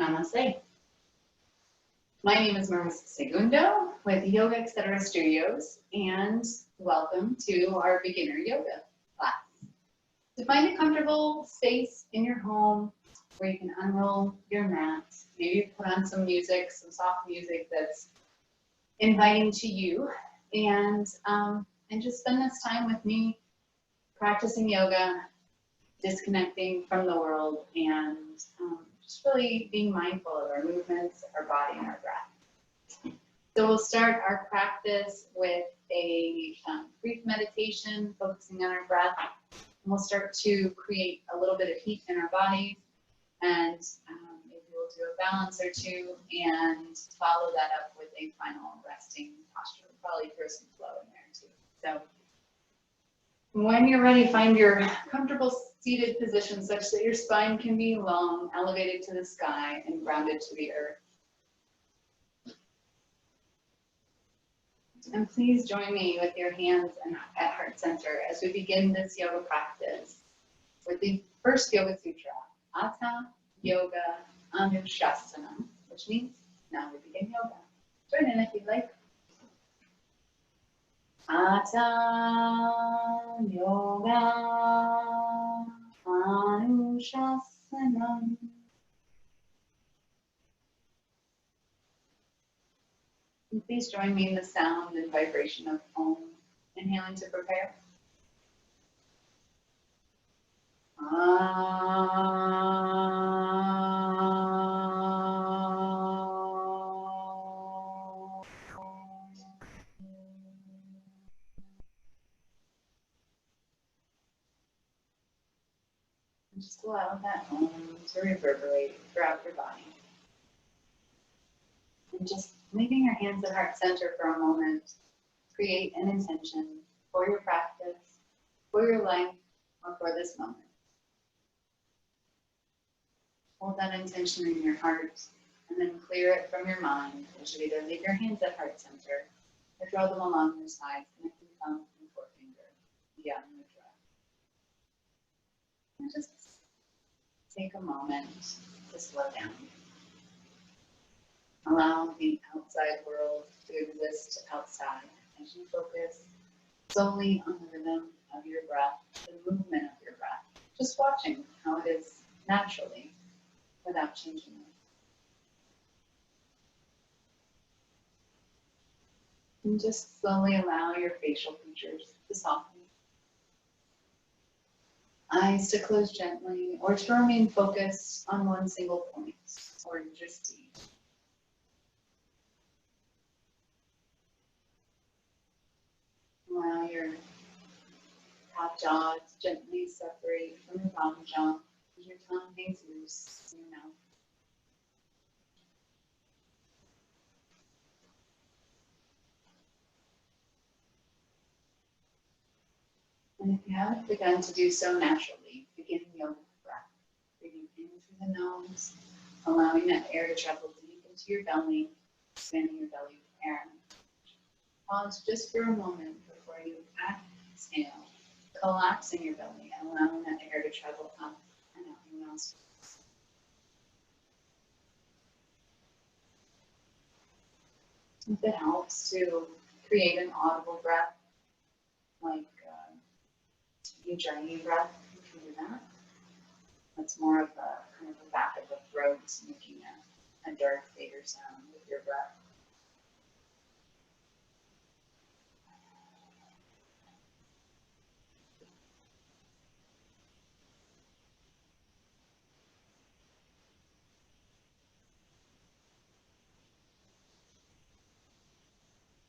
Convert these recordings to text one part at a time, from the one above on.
Namaste. My name is Marisa Segundo with Yoga Etc. Studios, and welcome to our beginner yoga class. To find a comfortable space in your home where you can unroll your mat, maybe put on some music, some soft music that's inviting to you, and just spend this time with me practicing yoga, disconnecting from the world, and just really being mindful of our movements, our body, and our breath. So we'll start our practice with a brief meditation focusing on our breath. And we'll start to create a little bit of heat in our bodies, and maybe we'll do a balance or two and follow that up with a final resting posture. We'll probably throw some flow in there too. So when you're ready, find your comfortable seated position such that your spine can be long, elevated to the sky, and grounded to the earth. And please join me with your hands at heart center as we begin this yoga practice with the first Yoga Sutra, Hatha Yoga Anushasanam, which means now we begin yoga. Join in if you'd like. Hatha Yoga Anushasanam. And please join me in the sound and vibration of Om. Inhaling to prepare. And just allow that Om to reverberate throughout your body. And just leaving your hands at heart center for a moment, create an intention for your practice, for your life, or for this moment. Hold that intention in your heart and then clear it from your mind as you either leave your hands at heart center or draw them along your sides, connecting thumb and forefinger beyond the breath. And just take a moment to slow down. Allow the outside world to exist outside as you focus solely on the rhythm of your breath, the movement of your breath, just watching how it is naturally without changing it. And just slowly allow your facial features to soften. Eyes to close gently or to remain focused on one single point or just deep. Allow your top jaw to gently separate from your bottom jaw as your tongue hangs loose in your mouth. And if you haven't begun to do so naturally, begin yoga breath. Breathing in through the nose, allowing that air to travel deep into your belly, expanding your belly with air. Pause just for a moment before you exhale, collapsing your belly and allowing that air to travel up and out your nostrils. If it helps to create an audible breath, like Ujjayi breath, you can do that. That's more of a kind of the back of the throat, making a dark fader sound with your breath.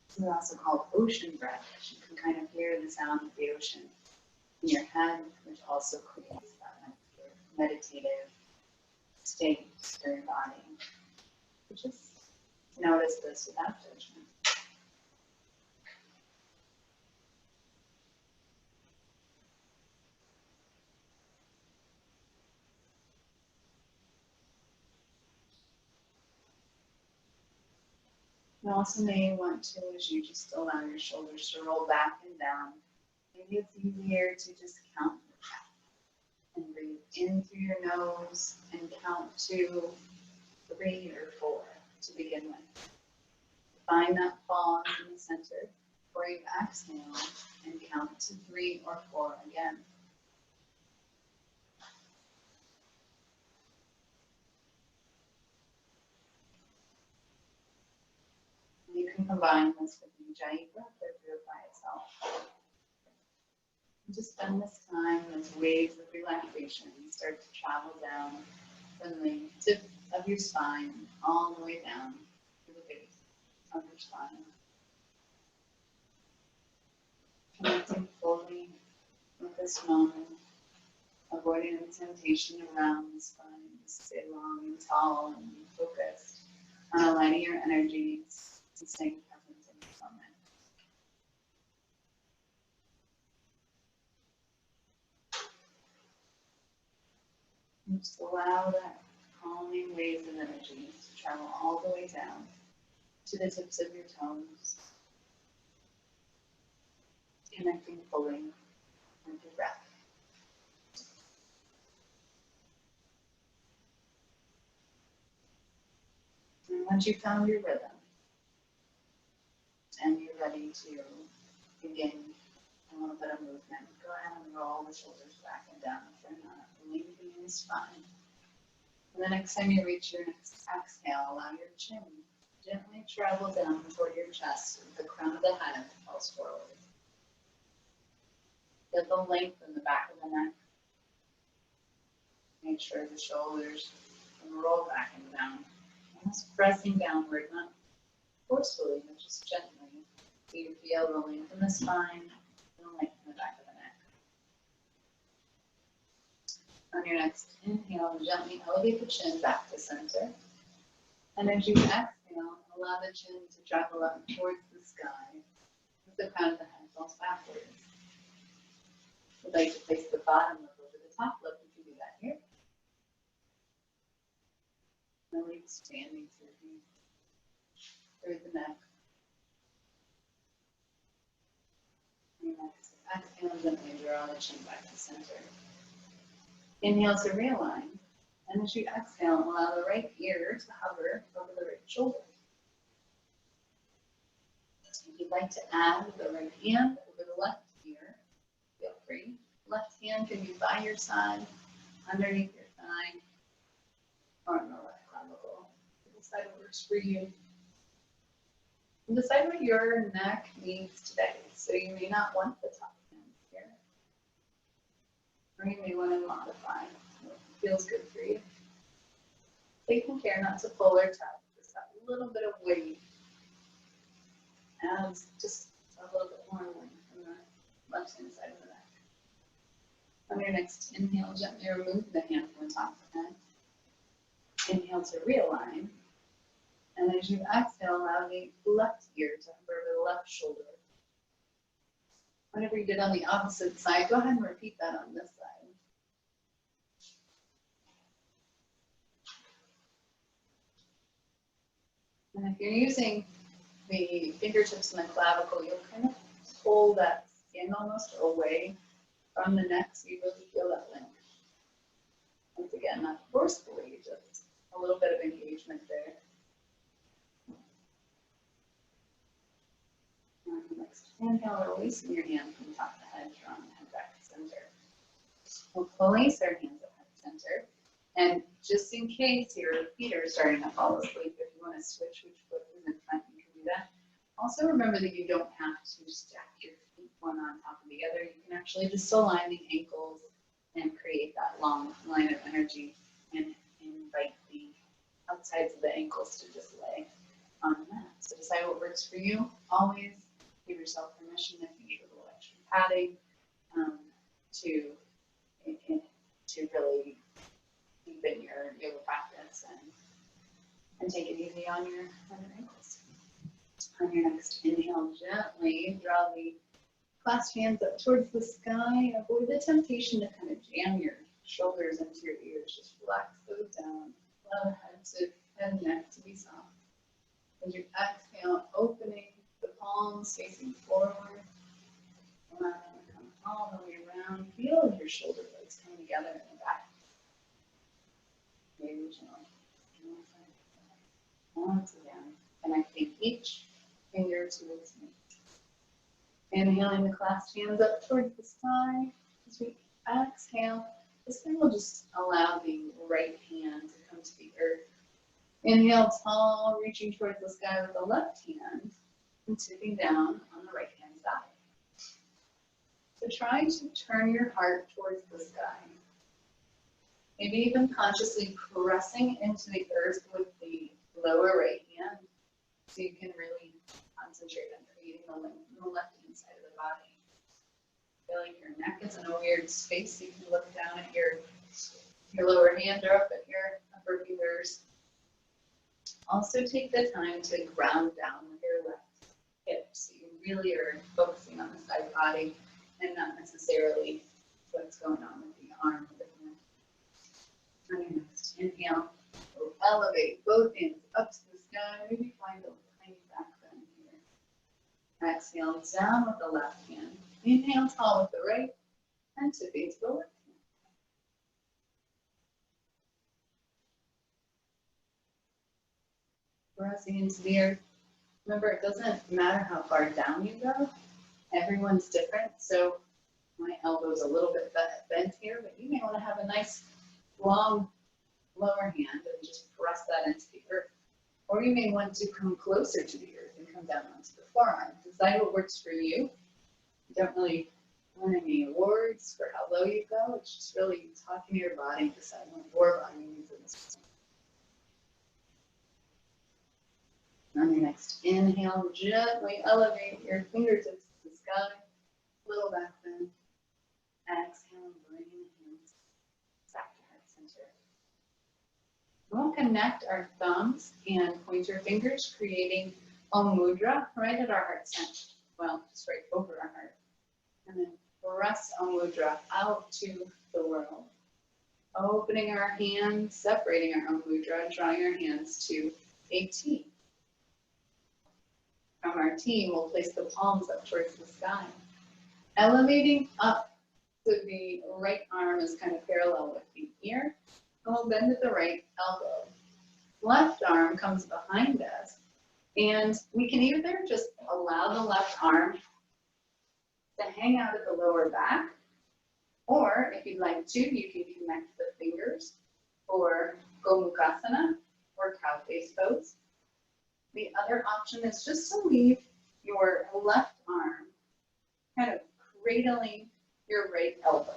It's also called ocean breath. You can kind of hear the sound of the ocean in your head, which also creates that meditative state for your body. So just notice this without judgment. You also may want to, as you just allow your shoulders to roll back and down, maybe it's easier to just count and breathe in through your nose and count to the 3 or 4 to begin with. Find that pause in the center before you exhale and count to 3 or 4 again. You can combine this with the Ujjayi breath or do it by itself. And just spend this time as waves of relaxation start to travel down from the tip of your spine all the way down to the base of your spine. Connecting fully with this moment, avoiding the temptation around the spine to stay long and tall and focused on aligning your energies and staying present in this moment. And just allow that calming waves of energy to travel all the way down to the tips of your toes, connecting fully with your breath. And once you've found your rhythm and you're ready to begin a little bit of movement, go ahead and roll the shoulders back and down if they're not lengthening your spine. And the next time you reach your next exhale, allow your chin gently travel down toward your chest with the crown of the head falls forward. Get the length in the back of the neck. Make sure the shoulders can roll back and down. Almost pressing downward, not forcefully, but just gently. So you feel the length in the spine and the length in the back of the neck. On your next inhale, gently elevate the chin back to center. And as you exhale, allow the chin to travel up towards the sky as the crown of the head falls backwards. If you'd like to place the bottom lip over the top lip, you can do that here. Really expanding through the neck. And next, exhale, gently draw the chin back to center. Inhale to realign. And as you exhale, allow the right ear to hover over the right shoulder. If you'd like to add the right hand over the left ear, feel free. Left hand can be by your side, underneath your thigh, or on the left clavicle. Decide what works for you. And decide what your neck needs today. So you may not want the top hand here, or you may want to modify what feels good for you. Taking care not to pull or tug, just that little bit of weight adds just a little bit more length in the left hand side of the neck. On your next inhale, gently remove the hand from the top of the head. Inhale to realign. And as you exhale, allow the left ear to hover over the left shoulder. Whatever you did on the opposite side, go ahead and repeat that on this side. And if you're using the fingertips and the clavicle, you'll kind of pull that skin almost away from the neck so you really feel that length. Once again, not forcefully, just a little bit of engagement there. And next inhale, releasing your hand from the top of the head, drawing the head back to center. We'll place our hands at head center. And just in case your feet are starting to fall asleep, if you want to switch which foot is in front, you can do that. Also remember that you don't have to stack your feet one on top of the other. You can actually just align the ankles and create that long line of energy and invite the outsides of the ankles to just lay on the mat. So decide what works for you. Always give yourself permission if you need a little extra padding to really deepen your yoga practice and take it easy on your ankles. On your next inhale, gently draw the clasped hands up towards the sky. Avoid the temptation to kind of jam your shoulders into your ears. Just relax those down. Allow the head and neck to be soft. As you exhale, opening the palms facing forward. Allow them to come all the way around. Feel your shoulder blades coming together in the back. Maybe gently. each finger to its mate. Inhaling the clasped hands up towards the sky. As we exhale, this time we'll just allow the right hand to come to the earth. Inhale tall, reaching towards the sky with the left hand and tipping down on the right hand side. So try to turn your heart towards the sky. Maybe even consciously pressing into the earth with the lower right hand so you can really concentrate on creating the length in the left hand side of the body. Feel like your neck is in a weird space. You can look down at your lower hand or up at your upper fingers. Also take the time to ground down with your left hip so you really are focusing on the side body and not necessarily what's going on with the arm or the hand. On your next inhale, we'll elevate both hands up to the sky. Maybe find a tiny back bend here. Exhale down with the left hand. Inhale tall with the right and tipping to the left hand. Pressing into the earth. Remember, it doesn't matter how far down you go. Everyone's different. So my elbow's a little bit bent here, but you may want to have a nice long lower hand and just press that into the earth. Or you may want to come closer to the earth and come down onto the forearm. Decide what works for you. You don't really win any awards for how low you go. It's just really talking to your body, deciding what your body needs in this moment. On your next inhale, gently elevate your fingertips to the sky. Little back bend. Exhale, bring the hands back to heart center. We'll connect our thumbs and pointer fingers, creating Om Mudra right at our heart center. Well, just right over our heart. And then press Om Mudra out to the world. Opening our hands, separating our Om Mudra, drawing our hands to a T. From our T, we'll place the palms up towards the sky. Elevating up so the right arm is kind of parallel with the ear. And we'll bend at the right elbow. Left arm comes behind us. And we can either just allow the left arm to hang out at the lower back, or if you'd like to, you can connect the fingers for Gomukhasana or cow face pose. The other option is just to leave your left arm kind of cradling your right elbow.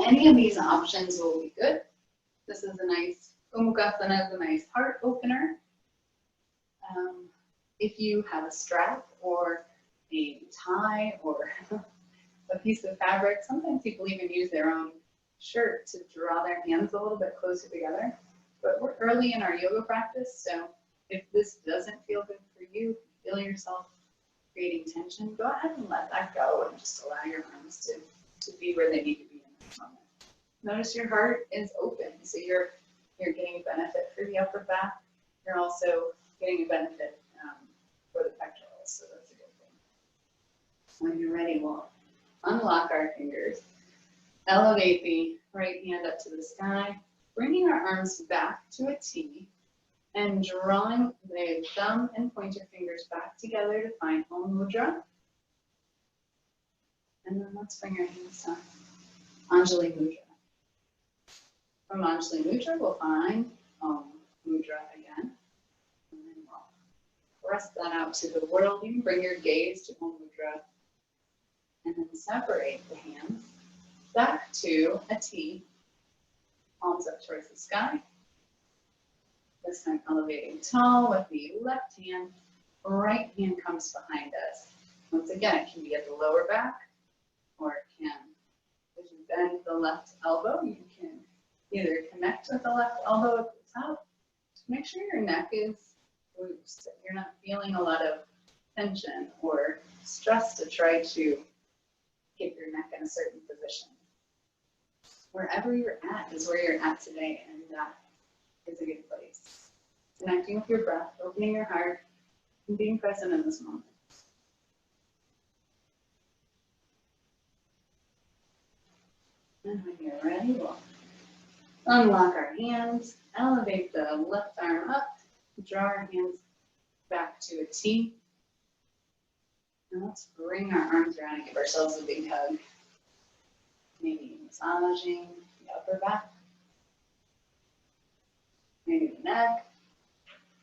Any of these options will be good. This is a nice, Gomukhasana is a nice heart opener. If you have a strap or a tie or a piece of fabric, sometimes people even use their own shirt to draw their hands a little bit closer together. But we're early in our yoga practice, so if this doesn't feel good for you, feel yourself creating tension, go ahead and let that go and just allow your arms to be where they need to be in this moment. Notice your heart is open, so you're getting a benefit for the upper back. You're also getting a benefit for the pectorals, so that's a good thing. When you're ready, we'll unlock our fingers, elevate the right hand up to the sky, bringing our arms back to a T, and drawing the thumb and pointer fingers back together to find Om Mudra. And then let's bring our hands down. Anjali Mudra. From Anjali Mudra, we'll find Om Mudra again. And then we'll press that out to the world. You can bring your gaze to Om Mudra. And then separate the hands back to a T. Palms up towards the sky. This time elevating tall with the left hand. Right hand comes behind us. Once again, it can be at the lower back, or it can, as you bend the left elbow, you can either connect with the left elbow at the top. Make sure your neck is loose, that you're not feeling a lot of tension or stress to try to get your neck in a certain position. Wherever you're at is where you're at today, and that is a good place. Connecting with your breath, opening your heart, and being present in this moment. And when you're ready, we'll unlock our hands, elevate the left arm up, draw our hands back to a T. And let's bring our arms around and give ourselves a big hug. Maybe massaging the upper back, maybe the neck,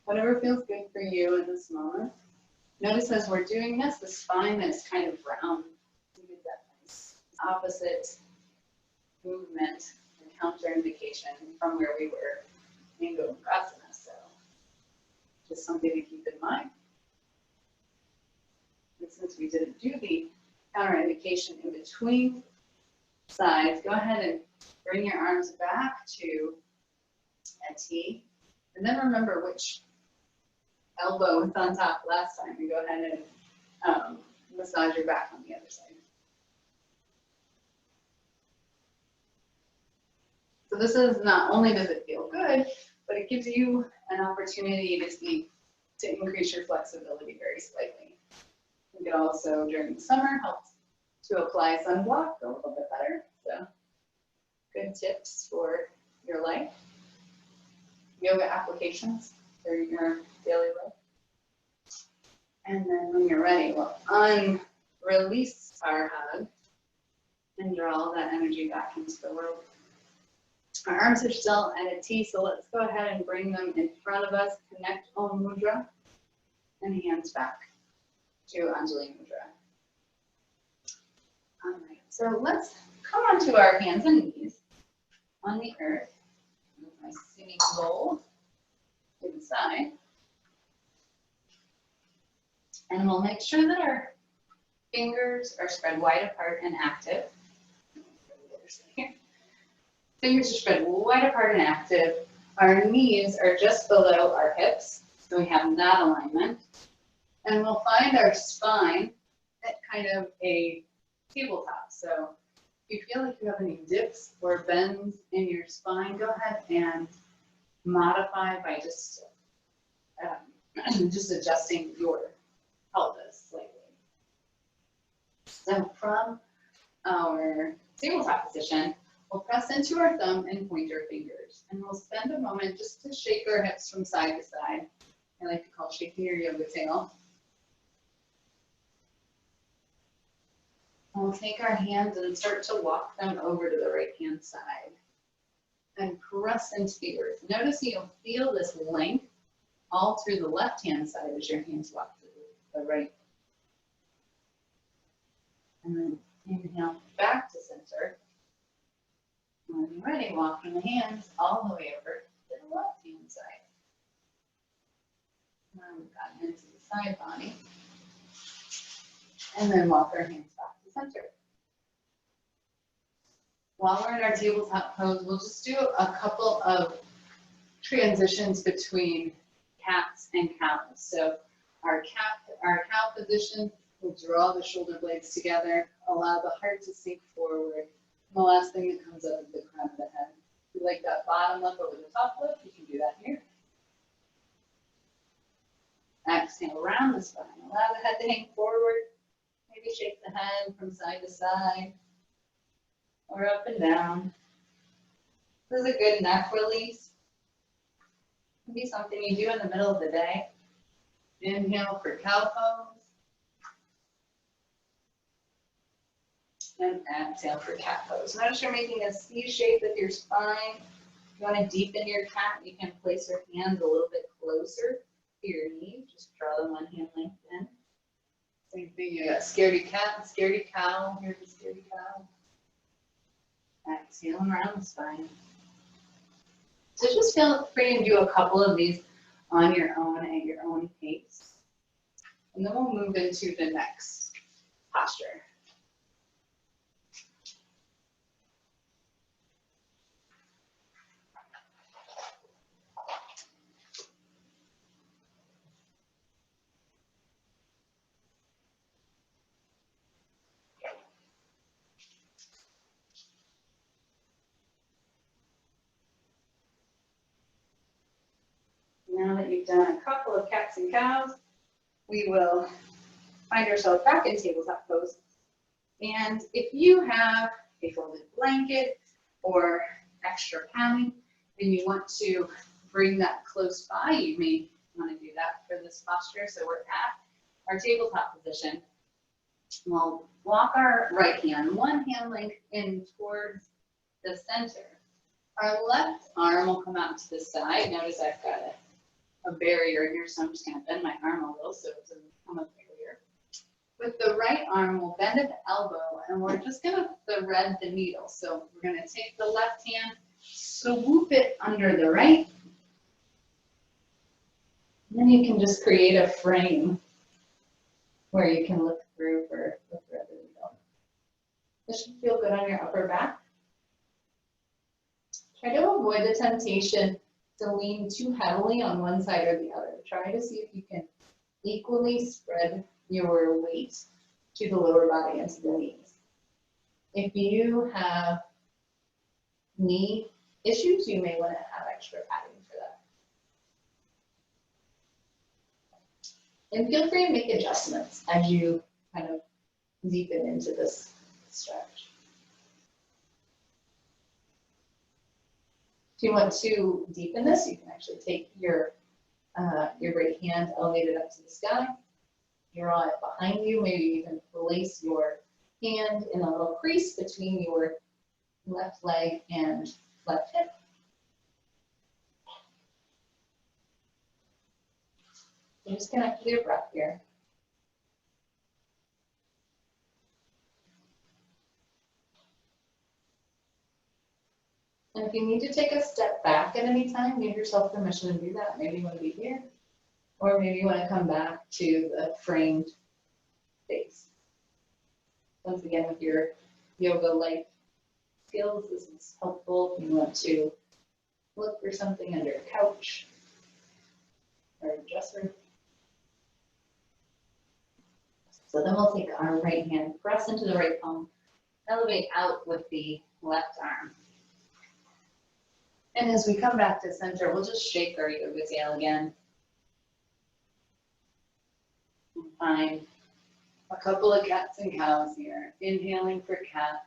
whatever feels good for you in this moment. Notice as we're doing this, the spine is kind of round. You get that nice opposite movement and counter indication from where we were in Gomukhasana. So just something to keep in mind. And since we didn't do the counter indication in between sides, go ahead and bring your arms back to a T. And then remember which elbow was on top last time, and go ahead and massage your back on the other side. So this is not only does it feel good, but it gives you an opportunity to increase your flexibility very slightly. You could also, during the summer, help to apply sunblock a little bit better. So good tips for your life. Yoga applications for your daily life. And then when you're ready, we'll release our hug and draw all that energy back into the world. Our arms are still at a T, so let's go ahead and bring them in front of us. Connect Om Mudra and hands back to Anjali Mudra. All right, so let's come onto our hands and knees on the earth. With my singing bowl to the side. And we'll make sure that our fingers are spread wide apart and active. Fingers are spread wide apart and active. Our knees are just below our hips, so we have that alignment. And we'll find our spine at kind of a tabletop. So if you feel like you have any dips or bends in your spine, go ahead and modify by just adjusting your pelvis slightly. So from our tabletop position, we'll press into our thumb and pointer fingers, and we'll spend a moment just to shake our hips from side to side. I like to call shaking your yoga tail. And we'll take our hands and start to walk them over to the right-hand side and press into the earth. Notice you'll feel this length all through the left-hand side as your hands walk through the right. And then inhale back to center. When you're ready, walking the hands all the way over to the left-hand side. Now we've gotten into the side body. And then walk our hands back to center. While we're in our tabletop pose, we'll just do a couple of transitions between cats and cows. So our cow position, we'll draw the shoulder blades together, allow the heart to sink forward. And the last thing that comes up is the crown of the head. If you like that bottom lip over the top lip, you can do that here. Exhale around the spine. Allow the head to hang forward. Maybe shake the head from side to side or up and down. This is a good neck release. It can be something you do in the middle of the day. Inhale for cow pose. And exhale for cat pose. Notice you're making a C shape with your spine. If you want to deepen your cat, you can place your hands a little bit closer to your knee. Just draw the one hand length in. Same thing, you got scaredy cat, scaredy cow. Here's the scaredy cow. Exhale around the spine. So just feel free to do a couple of these on your own at your own pace. And then we'll move into the next posture. Now that you've done a couple of cats and cows, we will find ourselves back in tabletop pose. And if you have a folded blanket or extra padding, and you want to bring that close by, you may want to do that for this posture. So we're at our tabletop position. We'll walk our right hand, one hand length in towards the center. Our left arm will come out to the side. Notice I've got a barrier here, so I'm just going to bend my arm a little so it doesn't become a barrier. With the right arm, we'll bend at the elbow, and we're just going to thread the needle. So we're going to take the left hand, swoop it under the right. And then you can just create a frame where you can look through for the thread of the needle. This should feel good on your upper back. Try to avoid the temptation to lean too heavily on one side or the other. Try to see if you can equally spread your weight to the lower body and to the knees. If you have knee issues, you may want to have extra padding for that. And feel free to make adjustments as you kind of deepen into this stretch. If you want to deepen this, you can actually take your right hand, elevate it up to the sky, draw it behind you, maybe even place your hand in a little crease between your left leg and left hip. So just connect with your breath here. And if you need to take a step back at any time, give yourself permission to do that. Maybe you want to be here, or maybe you want to come back to the framed space. Once again, with your yoga-like skills, this is helpful if you want to look for something under a couch or a dresser. So then we'll take our right hand, press into the right palm, elevate out with the left arm. And as we come back to center, we'll just shake our yoga tail again. And find a couple of cats and cows here. Inhaling for cat,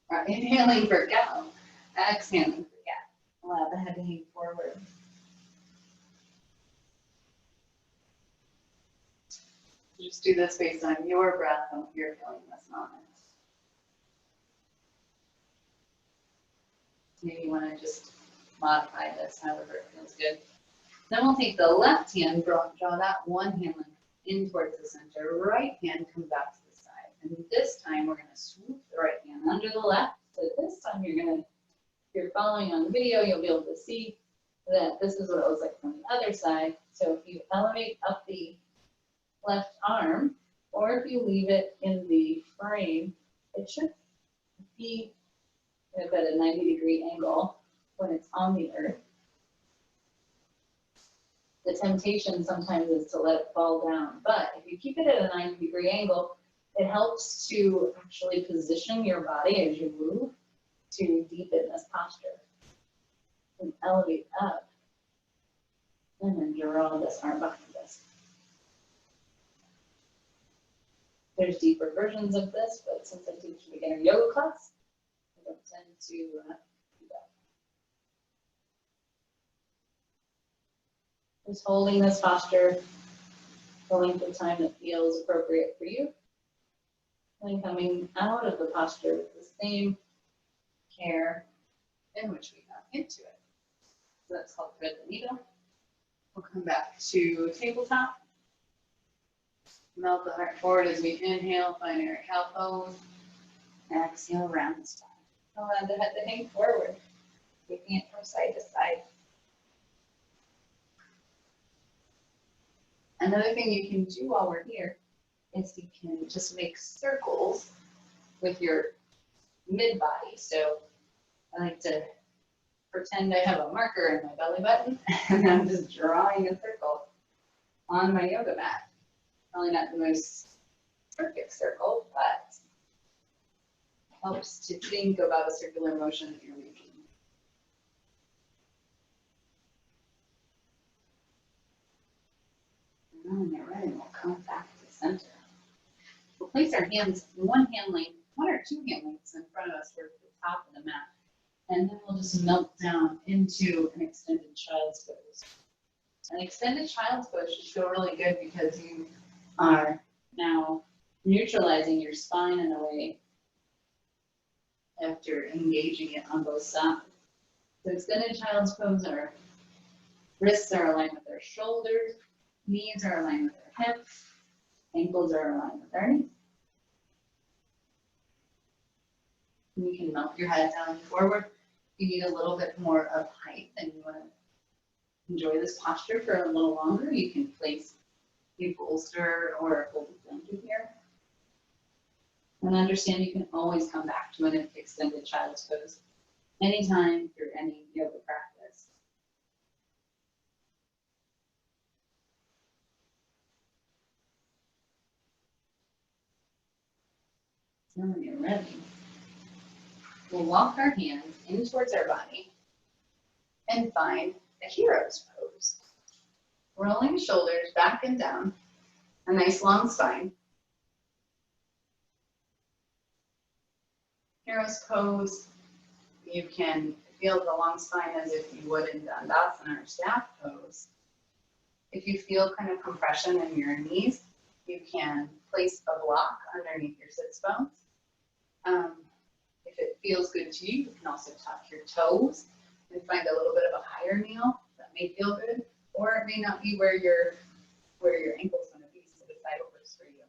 or inhaling for cow, exhaling for cat. Allow the head to hang forward. Just do this based on your breath and what you're feeling in this moment. Maybe you want to just modify this however it feels good. Then we'll take the left hand, draw that one hand in towards the center. Right hand comes out to the side. And this time we're going to swoop the right hand under the left. So this time you're going to, if you're following on the video, you'll be able to see that this is what it looks like from the other side. So if you elevate up the left arm, or if you leave it in the frame, it should be at a 90-degree angle when it's on the earth. The temptation sometimes is to let it fall down, but if you keep it at a 90-degree angle, it helps to actually position your body as you move to deepen this posture. And elevate up, and then draw this arm behind us. There's deeper versions of this, but since I teach a beginner yoga class, I don't tend to do that. Just holding this posture the length of time that feels appropriate for you. And coming out of the posture with the same care in which we got into it. So that's called thread the needle. We'll come back to tabletop. Melt the heart forward as we inhale, find our cow pose. Exhale, round the spine. Allow the head to hang forward, taking it from side to side. Another thing you can do while we're here is you can just make circles with your mid body. So I like to pretend I have a marker in my belly button and I'm just drawing a circle on my yoga mat. Probably not the most perfect circle, but helps to think about a circular motion that you're making. And when you're ready, we'll come back to center. We'll place our hands one hand length, one or two hand lengths in front of us towards the top of the mat. And then we'll just melt down into an extended child's pose. An extended child's pose should feel really good because you are now neutralizing your spine in a way after engaging it on both sides. So extended child's pose, our wrists are aligned with our shoulders, knees are aligned with our hips, ankles are aligned with our knees. And you can melt your head down and forward. You need a little bit more of height and you want to enjoy this posture for a little longer. You can place a bolster or a folded blanket here. And understand you can always come back to an extended child's pose anytime through any yoga practice. So when you're ready, we'll walk our hands in towards our body and find a hero's pose. Rolling shoulders back and down, a nice long spine. Hero's pose, you can feel the long spine as if you would in Dandasana or staff pose. If you feel kind of compression in your knees, you can place a block underneath your sits bones. If it feels good to you, you can also tuck your toes and find a little bit of a higher kneel. That may feel good, or it may not be where your ankle's going to be, so decide what works for you.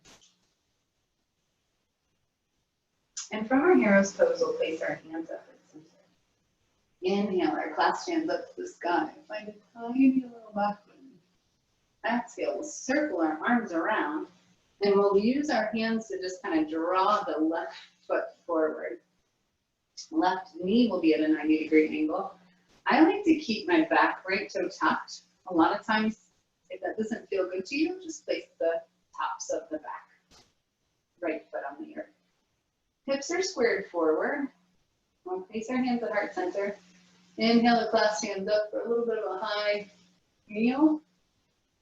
And from our hero's pose, we'll place our hands up at center. Inhale, our clasped hands up to the sky. Find a tiny little back bend. Exhale, we'll circle our arms around, and we'll use our hands to just kind of draw the left foot forward. Left knee will be at a 90-degree angle. I like to keep my back right toe tucked. A lot of times, if that doesn't feel good to you, just place the tops of the back. Right foot on the earth. Hips are squared forward. We'll place our hands at heart center. Inhale to clasp hands up for a little bit of a high kneel.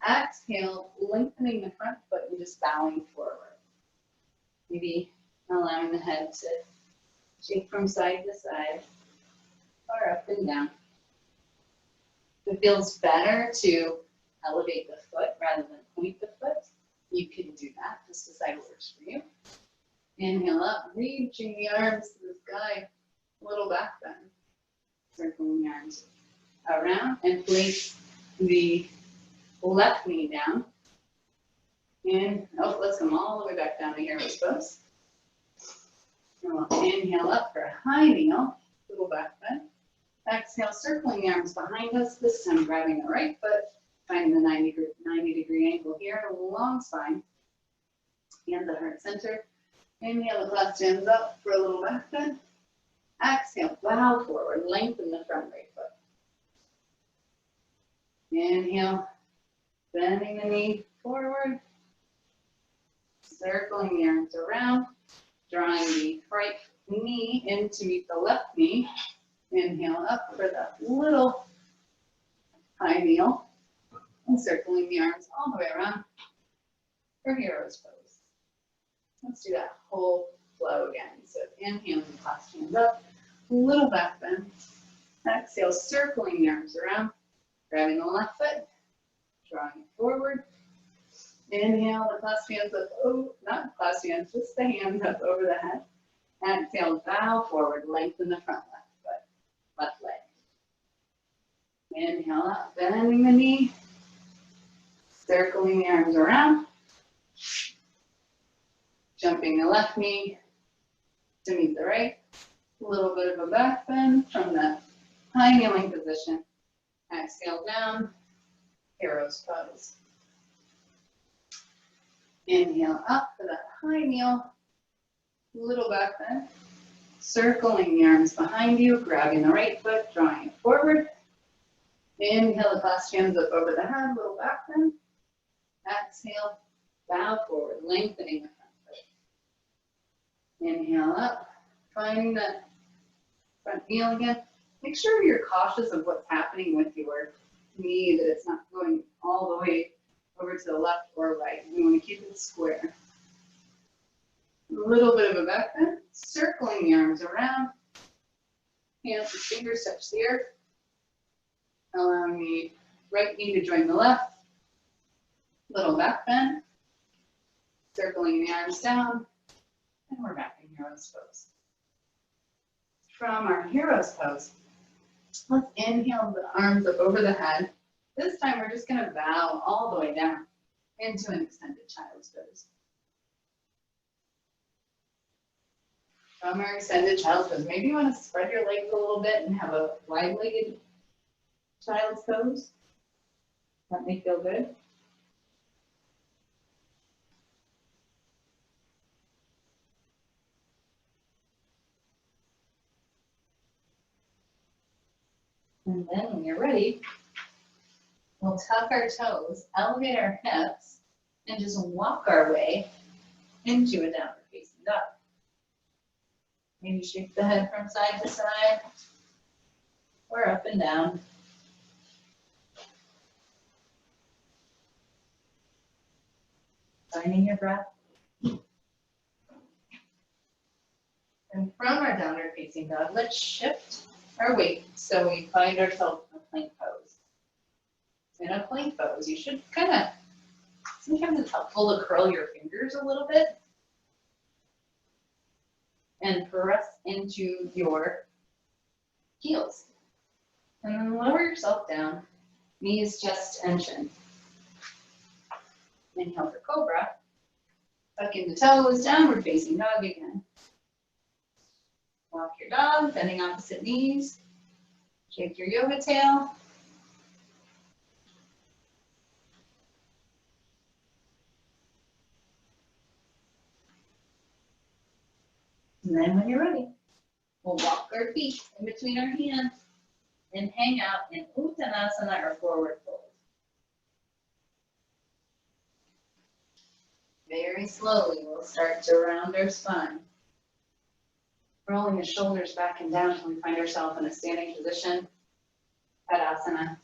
Exhale, lengthening the front foot and just bowing forward. Maybe allowing the head to shake from side to side or up and down. If it feels better to elevate the foot rather than point the foot, you can do that. Just decide what works for you. Inhale up, reaching the arms to the sky, little back bend. Circling the arms around and place the left knee down. And let's come all the way back down to hero's pose. And we'll inhale up for a high kneel, little back bend. Exhale, circling the arms behind us, this time grabbing the right foot, finding the 90-degree angle here, a long spine. Hands at heart center. Inhale, the clasped hands up for a little back bend. Exhale, bow forward, lengthen the front right foot. Inhale, bending the knee forward, circling the arms around, drawing the right knee in to meet the left knee. Inhale up for that little high kneel, and circling the arms all the way around for hero's pose. Let's do that whole flow again. So inhaling, clasp hands up, little back bend. Exhale, circling the arms around, grabbing the left foot, drawing it forward. Inhale, the clasp hands up, not clasp hands, just the hands up over the head. Exhale, bow forward, lengthen the front left foot, left leg. Inhale up, bending the knee, circling the arms around, jumping the left knee to meet the right. A little bit of a back bend from the high kneeling position. Exhale down, hero's pose. Inhale up for that high kneel, little back bend. Circling the arms behind you, grabbing the right foot, drawing it forward. Inhale, the clasped hands up over the head, little back bend. Exhale, bow forward, lengthening the front foot. Inhale up, finding that front kneel again. Make sure you're cautious of what's happening with your knee, that it's not going all the way over to the left or right. We want to keep it square. A little bit of a back bend, circling the arms around. Hands and fingers touch the earth. Allowing the right knee to join the left. Little back bend. Circling the arms down. And we're back in hero's pose. From our hero's pose, let's inhale the arms up over the head. This time we're just gonna bow all the way down into an extended child's pose. From our extended child's pose, maybe you want to spread your legs a little bit and have a wide-legged child's pose. That may feel good. And then when you're ready, we'll tuck our toes, elevate our hips, and just walk our way into a downward facing dog. Maybe shake the head from side to side or up and down. Finding your breath. And from our downward facing dog, let's shift our weight so we find ourselves in a plank pose. In a plank pose, you should sometimes it's helpful to curl your fingers a little bit and press into your heels. And then lower yourself down, knees, chest, and chin. Inhale for cobra. Tuck in the toes, downward facing dog again. Walk your dog, bending opposite knees. Shake your yoga tail. And then when you're ready, we'll walk our feet in between our hands and hang out in Uttanasana or forward fold. Very slowly, we'll start to round our spine. Rolling the shoulders back and down until we find ourselves in a standing position, Tadasana.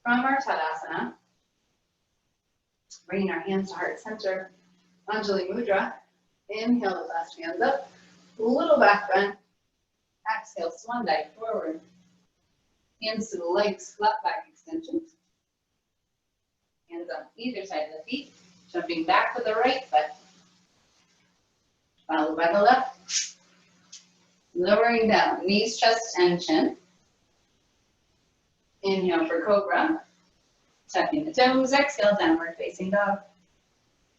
From our Tadasana, bringing our hands to heart center, Anjali Mudra. Inhale the last hands up, little back bend. Exhale, swan dive forward. Hands to the legs, flat back extension. Hands on either side of the feet, jumping back with the right foot. Followed by the left. Lowering down, knees, chest, and chin. Inhale for cobra. Tucking the toes, exhale, downward facing dog.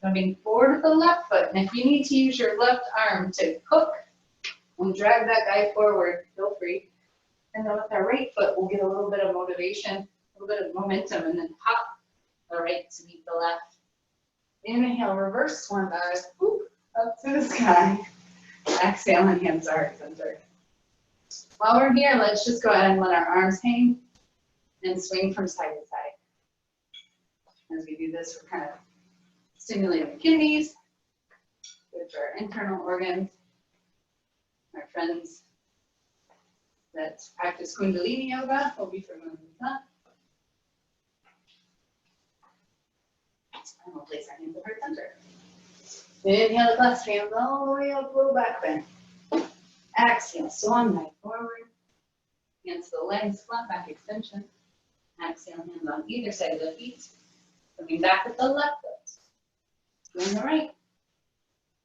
Coming forward with the left foot, and if you need to use your left arm to hook and drag that guy forward, feel free. And then with our right foot, we'll get a little bit of motivation, a little bit of momentum, and then pop the right to meet the left. Inhale, reverse swan dive, up to the sky. Exhale, and hands to heart center. While we're here, let's just go ahead and let our arms hang and swing from side to side. As we do this, we're kind of stimulating the kidneys, good for our internal organs. Our friends that practice Kundalini Yoga will be familiar with that. And we'll place our hands at heart center. Inhale the clasped hands all the way up, low back bend. Exhale, swan dive forward. Hands to the legs, flat back extension. Exhale, hands on either side of the feet. Coming back with the left foot. Doing the right.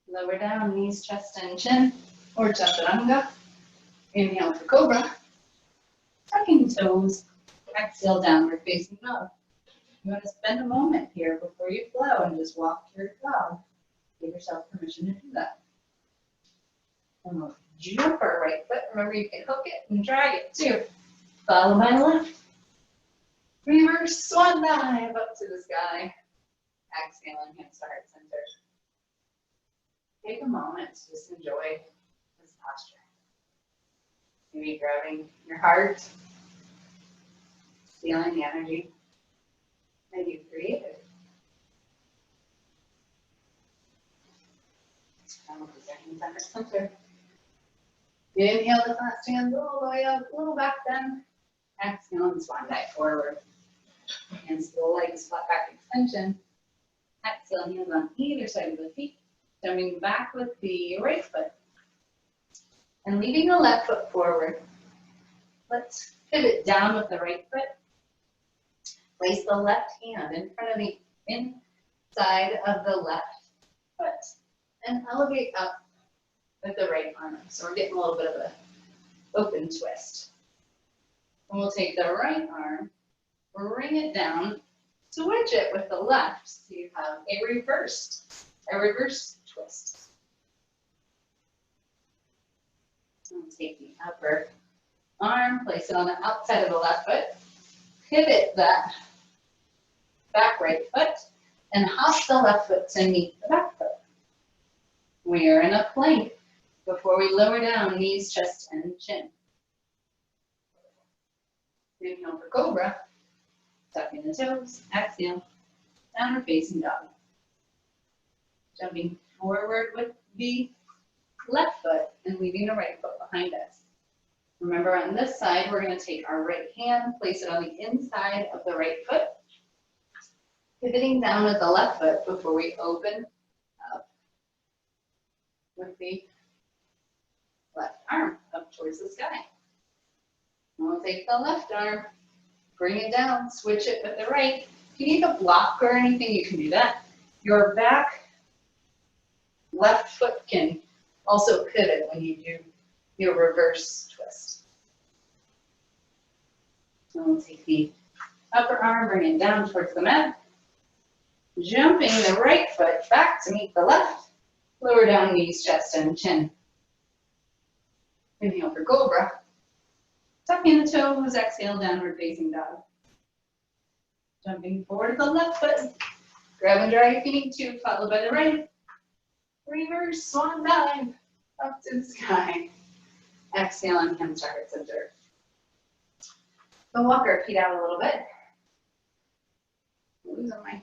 Lower down, knees, chest, and chin, or chaturanga. Inhale for cobra. Tucking toes. Exhale, downward facing dog. You want to spend a moment here before you flow and just walk your dog. Give yourself permission to do that. And we'll jump our right foot. Remember, you can hook it and drag it too. Follow my left. Reverse swan dive up to the sky. Exhale and hands to heart center. Take a moment to just enjoy this posture. Maybe grabbing your heart, feeling the energy that you created. And we'll put our hands on heart center. Inhale the clasped hands all the way up, little back bend. Exhale and swan dive forward. Hands to the legs, flat back extension. Exhale, hands on either side of the feet. Jumping back with the right foot. And leaving the left foot forward. Let's Pivot down with the right foot. Place the left hand in front of the inside of the left foot and elevate up with the right arm. So we're getting a little bit of an open twist. And we'll take the right arm, bring it down, switch it with the left so you have a reverse twist. And take the upper arm, place it on the outside of the left foot, pivot that back right foot, and hop the left foot to meet the back foot. We are in a plank before we lower down knees, chest, and chin. Inhale for cobra, tucking the toes, exhale, downward facing dog. Jumping forward with the left foot and leaving the right foot behind us. Remember, on this side, we're going to take our right hand, place it on the inside of the right foot, pivoting down with the left foot before we open up with the left arm up towards the sky. And we'll take the left arm, bring it down, switch it with the right. If you need a block or anything, you can do that. Your back left foot can also pivot when you do your reverse twist. So we'll take the upper arm, bring it down towards the mat. Jumping the right foot back to meet the left. Lower down knees, chest, and chin. Inhale for cobra. Tucking the toes, exhale, downward facing dog. Jumping forward to the left foot. Grab and dry if you need to, followed by the right. Reverse swan dive up to the sky. Exhale and hands to heart center. So walk our feet out a little bit. Losing my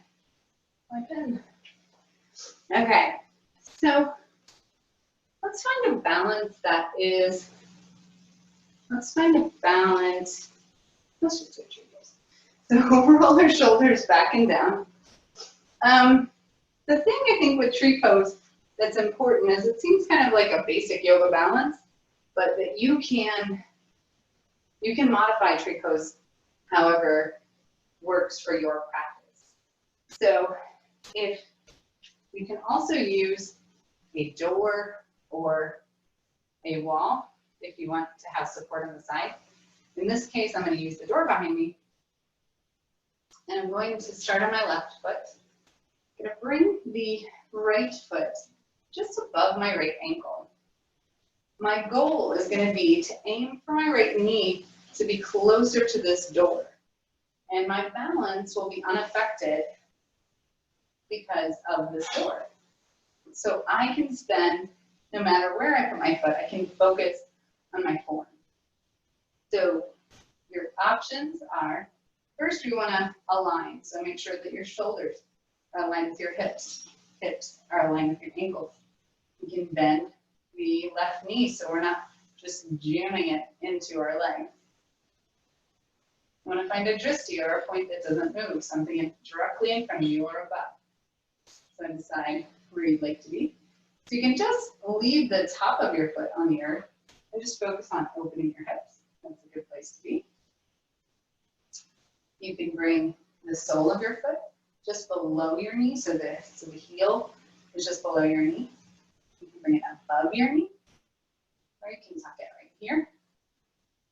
pen. Okay, so let's find a balance that is, let's just switch this. So roll our shoulders back and down. The thing I think with tree pose that's important is it seems kind of like a basic yoga balance, but that you can modify tree pose however works for your practice. So if you can also use a door or a wall if you want to have support on the side. In this case, I'm going to use the door behind me. And I'm going to start on my left foot. I'm going to bring the right foot just above my right ankle. My goal is going to be to aim for my right knee to be closer to this door. And my balance will be unaffected because of this door. So I can spend, no matter where I put my foot, I can focus on my form. So your options are, first we want to align. So make sure that your shoulders are aligned with your hips. Hips are aligned with your ankles. You can bend the left knee so we're not just jamming it into our leg. You want to find a drishti, or a point that doesn't move, something directly in front of you or above. So decide where you'd like to be. So you can just leave the top of your foot on the earth and just focus on opening your hips. That's a good place to be. You can bring the sole of your foot just below your knee, so the heel is just below your knee. You can bring it above your knee, or you can tuck it right here.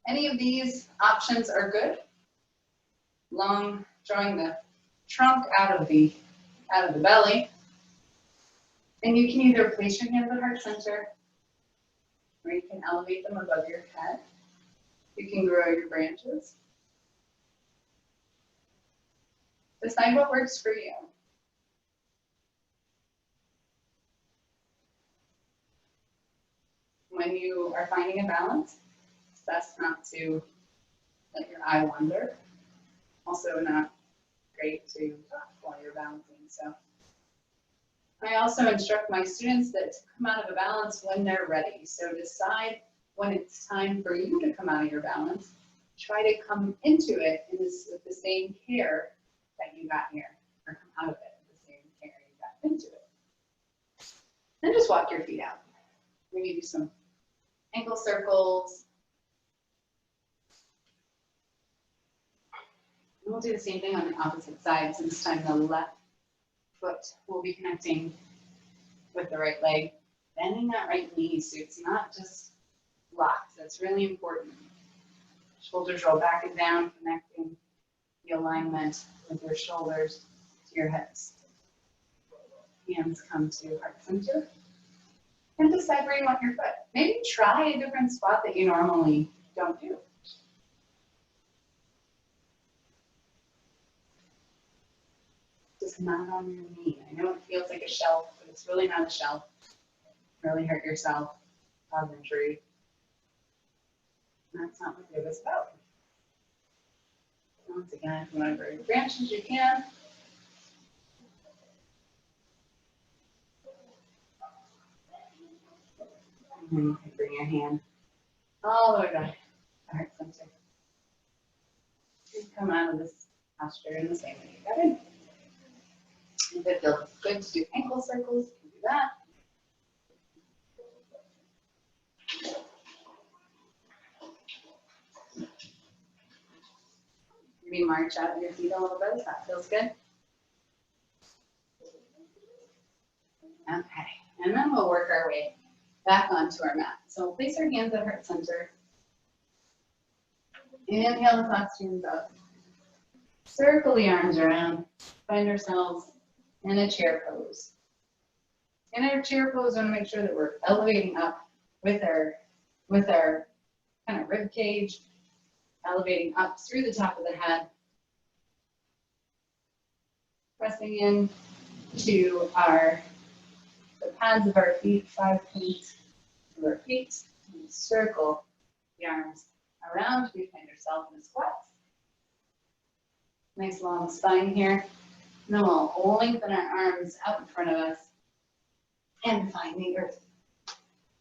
Any of these options are good. Long, drawing the trunk out of the belly. And you can either place your hands at heart center, or you can elevate them above your head. You can grow your branches. Decide what works for you. When you are finding a balance, it's best not to let your eye wander. Also not great to talk while you're balancing. So I also instruct my students that to come out of a balance when they're ready. So decide when it's time for you to come out of your balance. Try to come into it with the same care that you got here, or come out of it with the same care you got into it. Then just walk your feet out. Maybe do some ankle circles. We'll do the same thing on the opposite side. So this time the left foot will be connecting with the right leg, bending that right knee so it's not just locked. That's really important. Shoulders roll back and down, connecting the alignment with your shoulders to your hips. Hands come to heart center. And decide where you want your foot. Maybe try a different spot that you normally don't do. Just not on your knee. I know it feels like a shelf, but it's really not a shelf. Really hurt yourself, cause injury. That's not what yoga's about. Once again, if you want to grow your branches, you can. And then you can bring your hand all the way back to heart center. And come out of this posture in the same way you got in. If it feels good to do ankle circles, you can do that. Maybe march out your feet a little bit if that feels good. Okay, and then we'll work our way back onto our mat. So we'll place our hands at heart center. Inhale the thoughts hands up. Circle the arms around. Find ourselves in a chair pose. In our chair pose, we want to make sure that we're elevating up with our kind of rib cage, elevating up through the top of the head, pressing in to the pads of our feet, 5 points of our feet, and circle the arms around. We find ourselves in a squat. Nice long spine here. And then we'll lengthen our arms out in front of us and find the earth.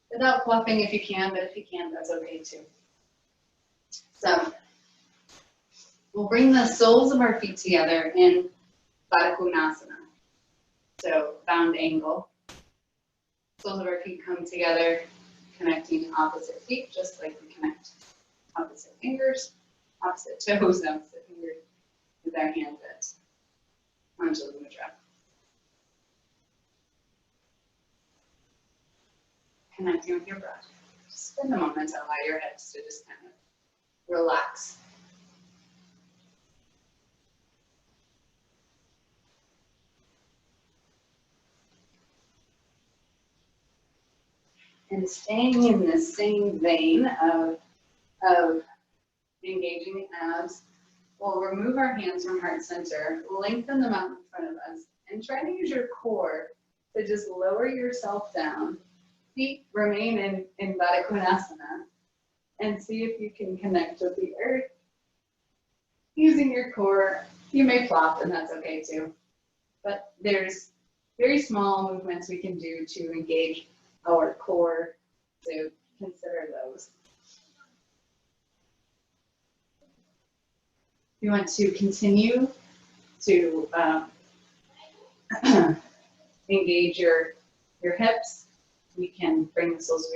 Without fluffing if you can, but if you can't, that's okay too. So we'll bring the soles of our feet together in Baddha Konasana. So bound angle. Soles of our feet come together, connecting opposite feet, just like we connect opposite fingers, opposite toes, opposite fingers with our hands at Anjali Mudra. Connecting with your breath. Just spend a moment to allow your hips to just kind of relax. And staying in the same vein of engaging the abs, we'll remove our hands from heart center, lengthen them out in front of us, and try to use your core to just lower yourself down. Feet remain in Baddha Konasana, and see if you can connect with the earth. Using your core, you may flop, and that's okay too. But there's very small movements we can do to engage our core, so consider those. You want to continue to engage your hips. We can bring the soles of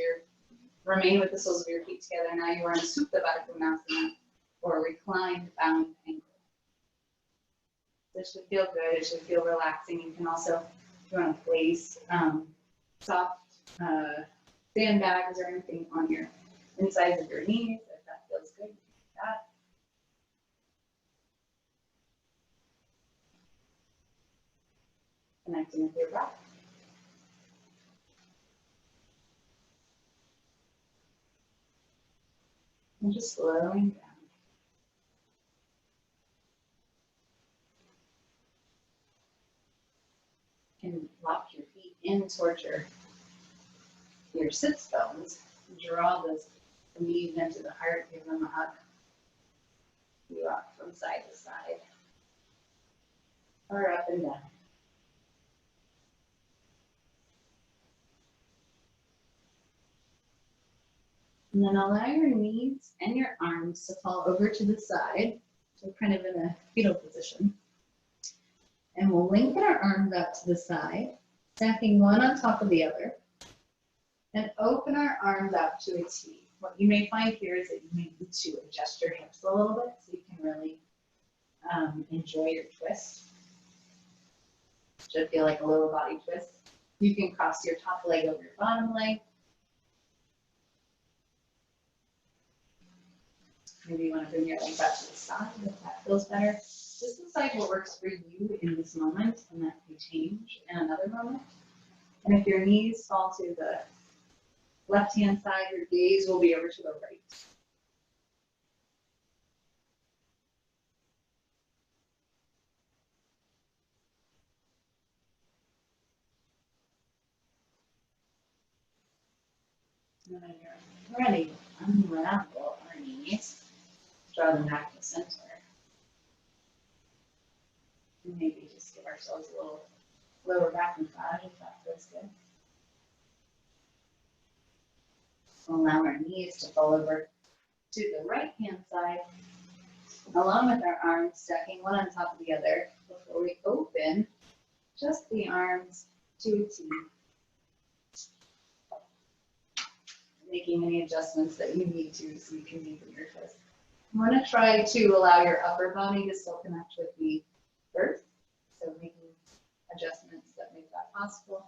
remain with the soles of your feet together. Now you are in Supta Baddha Konasana, or reclined bound ankle. This should feel good. It should feel relaxing. You can also, if you want to place soft sandbags or anything on your insides of your knees, if that feels good, do that. Connecting with your breath. And just slowing down. And lock your feet in towards your sits bones. Draw the knees into the heart, give them a hug. You rock from side to side. Or up and down. And then allow your knees and your arms to fall over to the side, so kind of in a fetal position. And we'll lengthen our arms out to the side, stacking one on top of the other, and open our arms out to a T. What you may find here is that you may need to adjust your hips a little bit so you can really enjoy your twist. Should feel like a lower body twist. You can cross your top leg over your bottom leg. Maybe you want to bring your leg back to the side if that feels better. Just decide what works for you in this moment, and that can change in another moment. And if your knees fall to the left-hand side, your gaze will be over to the right. And when you're ready, unravel our knees, draw them back to center. And maybe just give ourselves a little lower back massage if that feels good. Allow our knees to fall over to the right-hand side, along with our arms stacking one on top of the other before we open just the arms to a T. Making any adjustments that you need to so you can deepen your twist. I'm going to try to allow your upper body to still connect with the earth, so making adjustments that make that possible.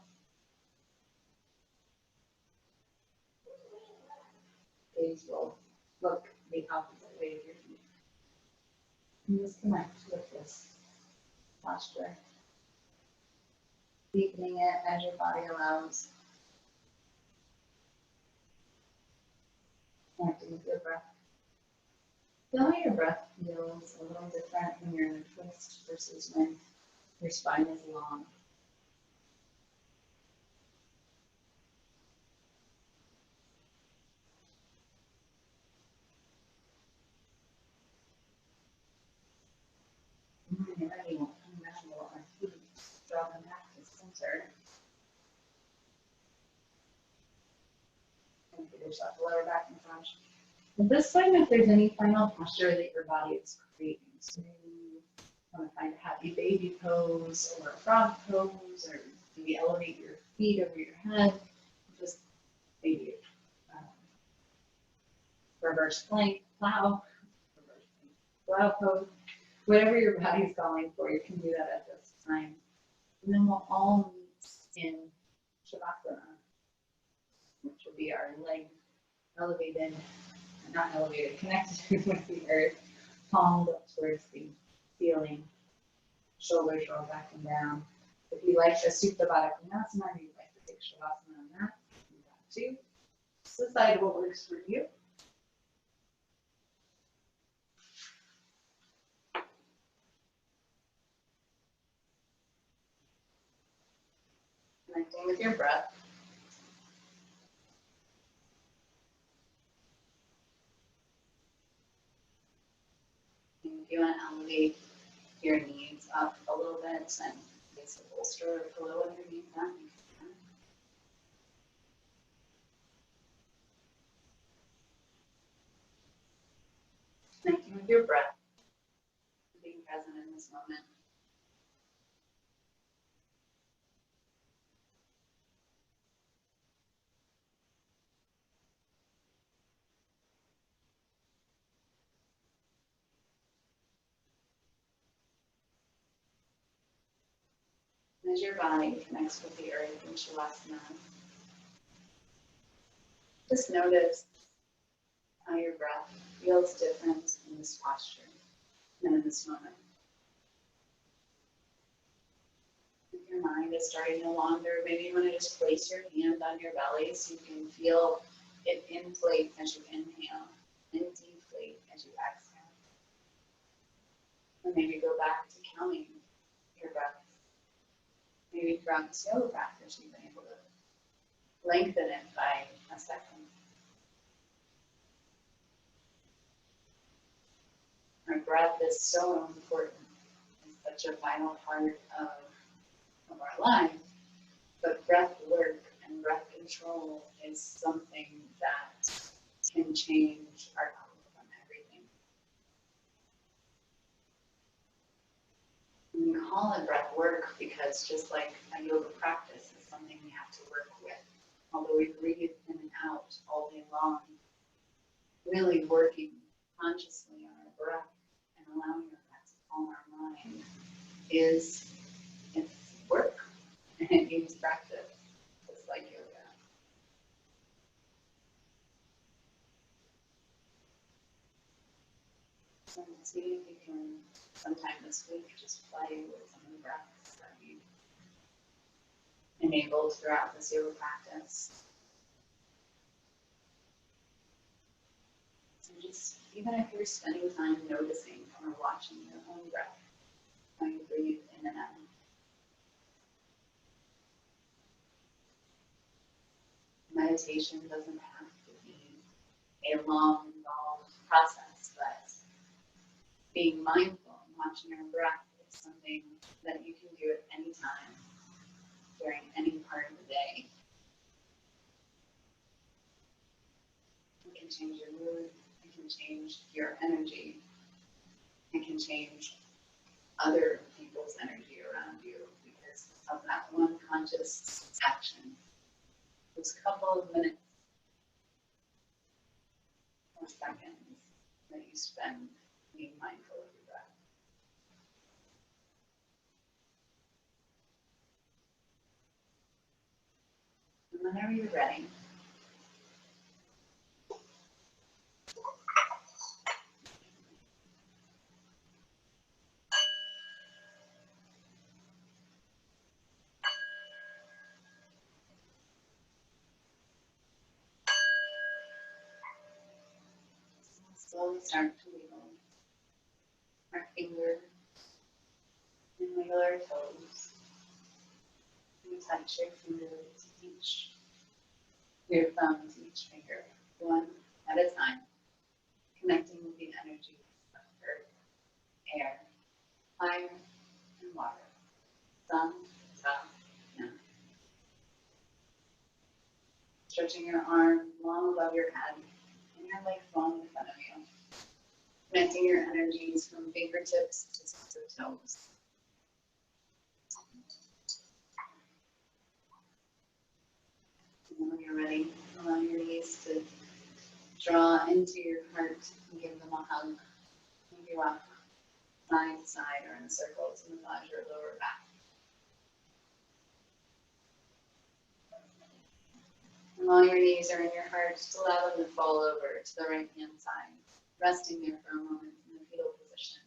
Gaze will look the opposite way of your feet. And just connect with this posture. Deepening it as your body allows. Connecting with your breath. Feel how your breath feels a little different when you're in a twist versus when your spine is long. And when you're ready, we'll unravel our feet, draw them back to center. And give yourself a lower back massage. At this time, if there's any final posture that your body is creating, so maybe you want to find a happy baby pose or a frog pose, or maybe elevate your feet over your head, just maybe reverse plank, plow, pose, whatever your body's calling for, you can do that at this time. And then we'll all meet in Shavasana, which will be our legs elevated, not elevated, connected with the earth, palms up towards the ceiling, shoulders roll back and down. If you like the Supta Baddha Konasana, or you'd like to take Shavasana on that, do that too. Just decide what works for you. Connecting with your breath. And if you want to elevate your knees up a little bit and place the bolster or pillow underneath them, you can. Connecting with your breath, being present in this moment. As your body connects with the earth in Shavasana, just notice how your breath feels different in this posture and in this moment. If your mind is starting to wander, maybe you want to just place your hand on your belly so you can feel it inflate as you inhale and deflate as you exhale. And maybe go back to counting your breath. Maybe throughout this yoga practice, you've been able to lengthen it by a second. Our breath is so important. It's such a vital part of our life. But breath work and breath control is something that can change our outlook on everything. We call it breath work because just like a yoga practice is something we have to work with. Although we breathe in and out all day long, really working consciously on our breath and allowing our breath to calm our is it's work and it needs practice, just like yoga. So see if you can, sometime this week, just play with some of the breaths that you enabled throughout this yoga practice. So just, even if you're spending time noticing or watching your own breath, how you breathe in and out. Meditation doesn't have to be a long, involved process, but being mindful and watching your breath is something that you can do at any time during any part of the day. It can change your mood, it can change your energy, it can change other people's energy around you because of that one conscious action. Those couple of minutes or seconds that you spend being mindful of your breath. And whenever you're ready, slowly start to wiggle our fingers and wiggle our toes. We touch your fingers, each your thumbs, each finger, one at a time, connecting with the energy of earth, air, fire, and water, sun, top, and stretching your arms long above your head and your legs long in front of you, connecting your energies from fingertips to tips of toes. And when you're ready, allow your knees to draw into your heart and give them a hug. Move you up side to side or in circles to massage your lower back. And while your knees are in your heart, just allow them to fall over to the right hand side, resting there for a moment in the fetal position.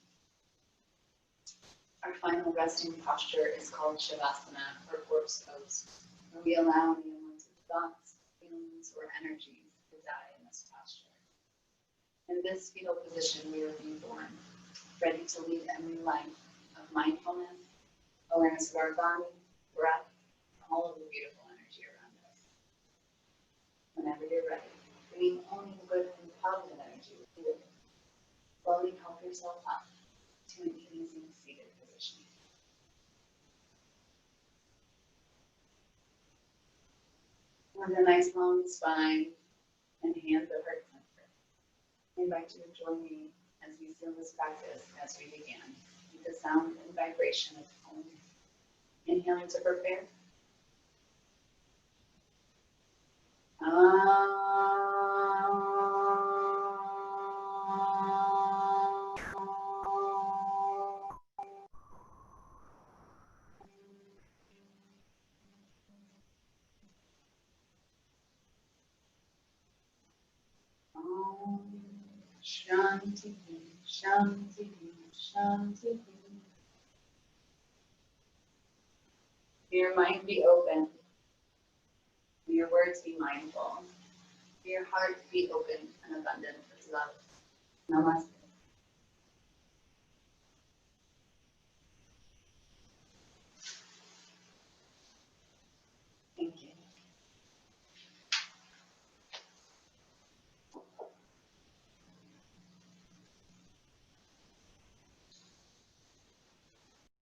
Our final resting posture is called Shavasana, or corpse pose, where we allow the unwanted thoughts, feelings, or energies to die in this posture. In this fetal position, we are reborn, ready to lead a new life of mindfulness, awareness of our body, breath, all of the beautiful energy around us. Whenever you're ready, bringing only the good and positive energy with you, slowly help yourself up to an easy seated position. With a nice long spine and hands at heart center, I invite you to join me as we seal this practice as we begin with the sound and vibration of home. Inhaling to prepare. Shanti, Shanti, Shanti. May your mind be open. May your words be mindful. May your heart be open and abundant with love. Namaste.